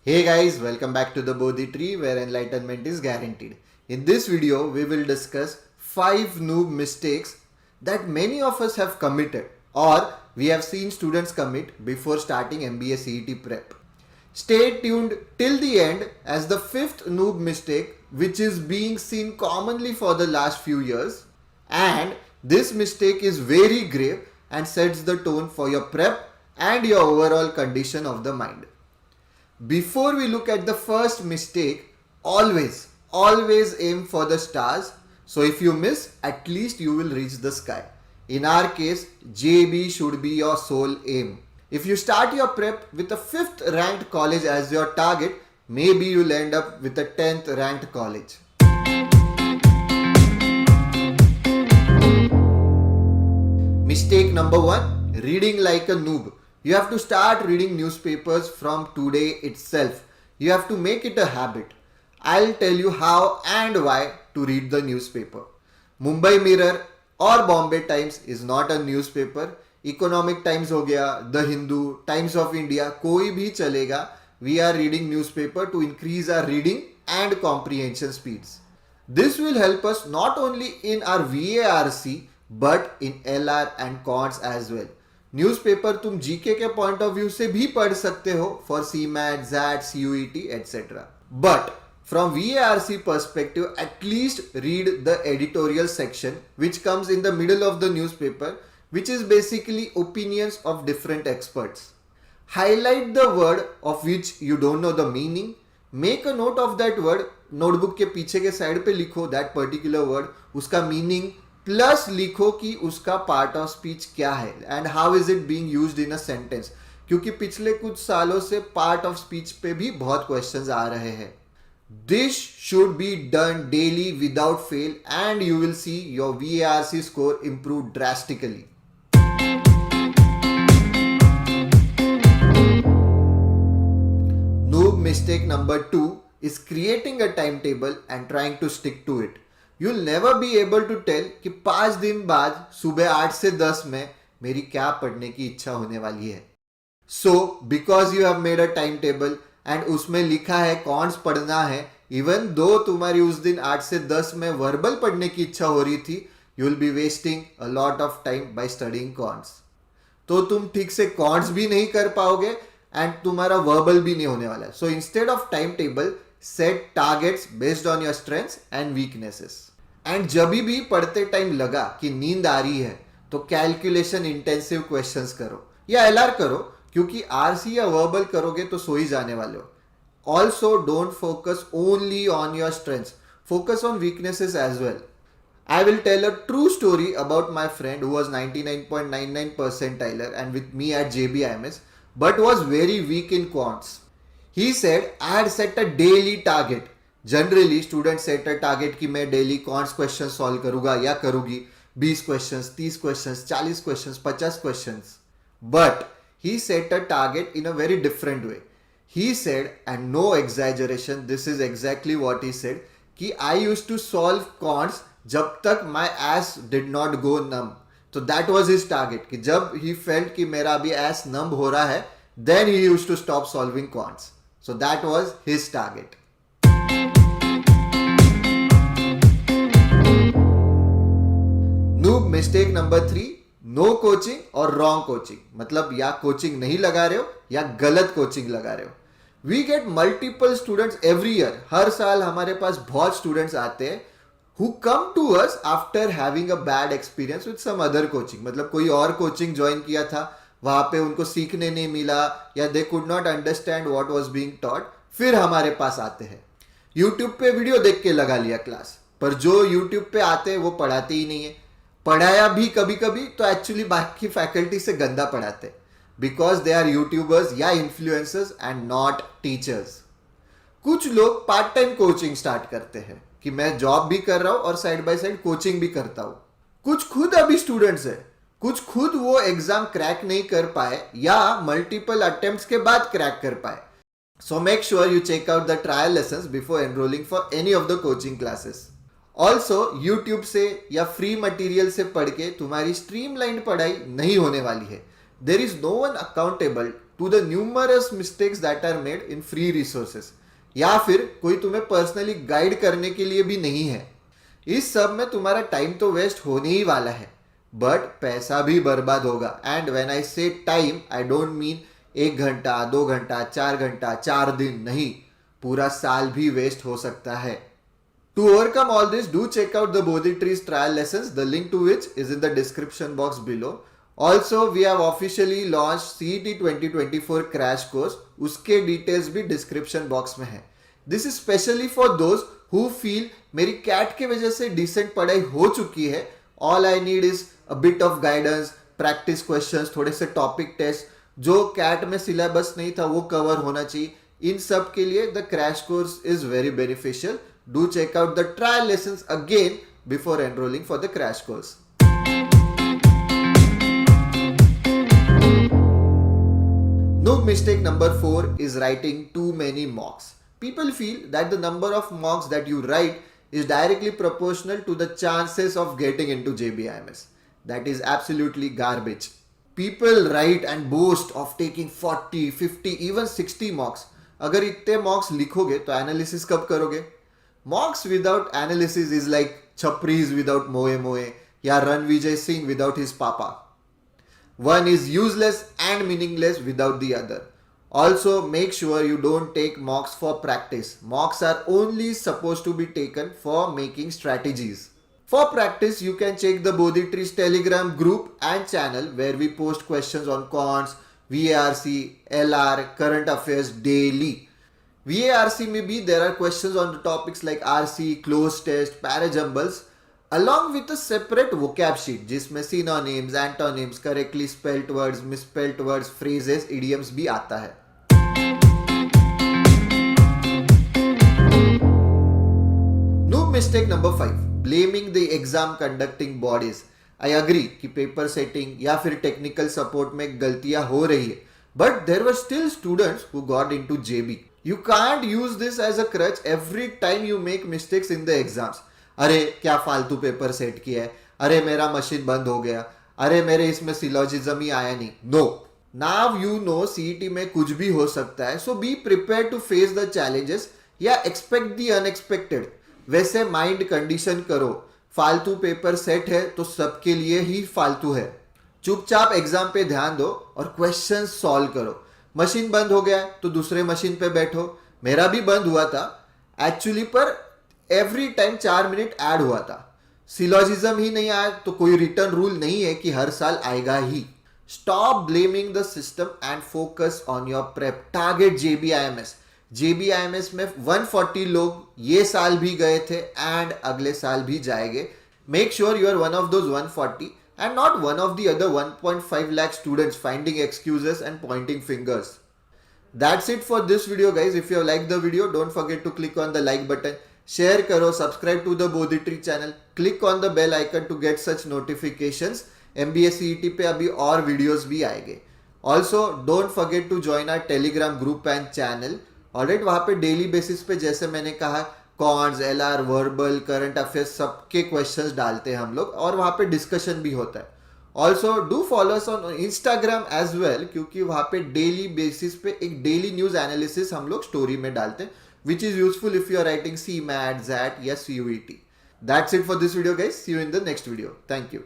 Hey guys, welcome back to the Bodhi Tree where enlightenment is guaranteed. In this video, we will discuss 5 noob mistakes that many of us have committed or we have seen students commit before starting MBA CET prep. Stay tuned till the end as the 5th noob mistake, which is being seen commonly for the last few years, and this mistake is very grave and sets the tone for your prep and your overall condition of the mind. Before we look at the first mistake, always aim for the stars. So if you miss, at least you will reach the sky. In our case, JB should be your sole aim. If you start your prep with a 5th ranked college as your target, maybe you'll end up with a 10th ranked college. Mistake number 1, reading like a noob. You have to start reading newspapers from today itself. You have to make it a habit. I'll tell you how and why to read the newspaper. Mumbai Mirror or Bombay Times is not a newspaper. Economic Times हो गया, The Hindu, Times of India, कोई भी चलेगा. We are reading newspaper to increase our reading and comprehension speeds. This will help us not only in our VARC but in LR and cons as well. Newspaper तुम GK के point of view से भी पढ़ सकते हो for CMAT, XAT, CUET etcetera. But from VARC perspective, at least read the editorial section which comes in the middle of the newspaper, which is basically opinions of different experts. Highlight the word of which you don't know the meaning. Make a note of that word. Notebook के पीछे के side पे लिखो that particular word, उसका meaning plus लिखो कि उसका part of speech क्या है and how is it being used in a sentence, क्योंकि पिछले कुछ सालों से पार्ट ऑफ स्पीच पे भी बहुत क्वेश्चंस आ रहे हैं. This should be done daily without fail and you will see your VARC score improve drastically. Noob mistake number 2 is creating a timetable and trying to stick to it. You'll never be able to tell कि 5 दिन बाद सुबह 8 से 10 में मेरी क्या पढ़ने की इच्छा होने वाली है. So because you have made a timetable and उसमें लिखा है कॉन्स पढ़ना है, इवन दो तुम्हारी उस दिन 8 से 10 में वर्बल पढ़ने की इच्छा हो रही थी, you will be wasting a lot of time by studying cons. तो तुम ठीक से कॉन्स भी नहीं कर पाओगे एंड तुम्हारा वर्बल भी नहीं होने वाला है. So instead of timetable, set targets based on your strengths and weaknesses. And जब भी पढ़ते टाइम लगा कि नींद आ रही है तो कैलकुलेशन इंटेंसिव क्वेश्चंस करो या LR करो, क्योंकि RC या वर्बल करोगे तो सो ही जाने वाले हो. Also don't focus only on your strengths, focus on weaknesses as well. I will tell a true story about my friend who was 99.99 percentiler and with me at JBIMS but was very weak in quants. He said I had set a daily target. Generally student set a target कि मैं daily cons question solve करूंगा या करूंगी 20 questions, 30 questions, 40 questions, 50 questions. But he set a target in a very different way. He said, and no exaggeration, this is exactly what he said, कि I used to solve quants जब तक my ass did not go numb. तो that was his target कि जब he felt कि मेरा अभी S नम हो रहा है, then he used to stop solving cons. So that was his target. Noob mistake number 3, no coaching और रॉन्ग कोचिंग. मतलब या कोचिंग नहीं लगा रहे हो या गलत कोचिंग लगा रहे हो. We get multiple students every year. हर साल हमारे पास बहुत स्टूडेंट्स आते हैं who come to us after having a bad experience with some other coaching. मतलब कोई और कोचिंग ज्वाइन किया था, वहां पे उनको सीखने नहीं मिला या they could not understand what was being taught, फिर हमारे पास आते हैं. यूट्यूब पे वीडियो देख के लगा लिया क्लास, पर जो यूट्यूब पे आते हैं वो पढ़ाते ही नहीं है. पढ़ाया भी कभी कभी तो एक्चुअली बाकी फैकल्टी से गंदा पढ़ाते, बिकॉज दे आर यूट्यूबर्स या इन्फ्लुएंसर्स एंड नॉट टीचर्स. कुछ लोग पार्ट टाइम कोचिंग स्टार्ट करते हैं कि मैं जॉब भी कर रहा हूं और साइड बाय साइड कोचिंग भी करता हूं. कुछ खुद अभी स्टूडेंट्स है, कुछ खुद वो एग्जाम क्रैक नहीं कर पाए या मल्टीपल अटेम्प्ट्स के बाद क्रैक कर पाए. So make sure you check out the trial lessons before enrolling for any of the coaching classes. Also YouTube से या फ्री मटेरियल से पढ़ के तुम्हारी स्ट्रीमलाइन पढ़ाई नहीं होने वाली है. There is no one accountable to the numerous mistakes that are made in free resources, या फिर कोई तुम्हें पर्सनली गाइड करने के लिए भी नहीं है। इस सब में तुम्हारा टाइम तो वेस्ट होने ही वाला है, बट पैसा भी बर्बाद होगा। एंड व्हेन आई से टाइम, आई डोंट मीन 1 घंटा, 2 घंटा, 4 घंटा, 4 दिन नहीं, पूरा साल भी वेस्ट हो सकता है। To overcome all this, do check out the Bodhi Trees trial lessons, the link to which is in the description box below. Also, we have officially launched CET 2024 crash course. उसके details भी description box में है। This is specially for those who feel मेरी cat के वजह से decent पढ़ाई हो चुकी है, all I need is a bit of guidance, practice questions, थोड़े से topic test, जो कैट में syllabus नहीं था वो cover होना चाहिए। इन सब के लिए the crash course is very beneficial. Do check out the trial lessons again before enrolling for the crash course. No mistake number 4 is writing too many mocks. People feel that the number of mocks that you write is directly proportional to the chances of getting into JBIMS. That is absolutely garbage. People write and boast of taking 40, 50, even 60 mocks. अगर इतने mocks लिखोगे तो analysis कब करोगे? Mocks without analysis is like Chapris without Moe Moe या Ranvijay Singh without his papa. One is useless and meaningless without the other. Also, make sure you don't take mocks for practice. Mocks are only supposed to be taken for making strategies. For practice, you can check the Bodhi Trees Telegram group and channel where we post questions on cons, VARC, LR, current affairs daily. VARC में भी there are questions on the topics like RC, close test, parajumbles, along with a separate vocab sheet जिसमें synonyms, antonyms, correctly spelt words, misspelt words, phrases, idioms भी आता है। No mistake number 5, blaming the exam conducting bodies. I agree कि paper setting या फिर technical support में गलतियां हो रही है, but there were still students who got into JB. You can't use this as a crutch every time you make mistakes in the exams. अरे क्या फालतू पेपर सेट किया है, अरे मेरा मशीन बंद हो गया, अरे मेरे इसमें सिलोजिज्म ही आया नहीं। No, now you know CET में कुछ भी हो सकता है, so be prepare to face the challenges या एक्सपेक्ट द अनएक्सपेक्टेड। वैसे माइंड कंडीशन करो, फालतू पेपर सेट है तो सबके लिए ही फालतू है। चुपचाप एग्जाम पे ध्यान दो और क्वेश्चन सॉल्व करो। मशीन बंद हो गया तो दूसरे मशीन पे बैठो। मेरा भी बंद हुआ था एक्चुअली, पर एवरी टाइम 4 मिनट ऐड हुआ था। सिलोजिज्म ही नहीं आया तो कोई रिटर्न रूल नहीं है कि हर साल आएगा ही। Stop blaming the system and focus on your prep. Target JBIMS। JBIMS में 140 लोग ये साल भी गए थे एंड अगले साल भी जाएंगे। Make sure you are one of those 140 and not one of the other 1.5 lakh students finding excuses and pointing fingers. That's it for this video guys. If you have liked the video, don't forget to click on the like button, share karo, subscribe to the Bodhi Tree channel, click on the bell icon to get such notifications. MBA CET पे अभी और videos भी आएंगे। Also, don't forget to join our Telegram group and channel. Alright, वहाँ पे daily basis पे जैसे मैंने कहा cons, LR, verbal, current affairs सबके क्वेश्चंस डालते हैं हम लोग और वहाँ पे डिस्कशन भी होता है। Also do follow us on Instagram as well, क्योंकि वहाँ पे डेली बेसिस पे एक डेली न्यूज एनालिसिस हम लोग स्टोरी में डालते हैं, which is useful if you are writing CMAT, ZAT या CUET. That's it for this video guys. See you in the next video. Thank you.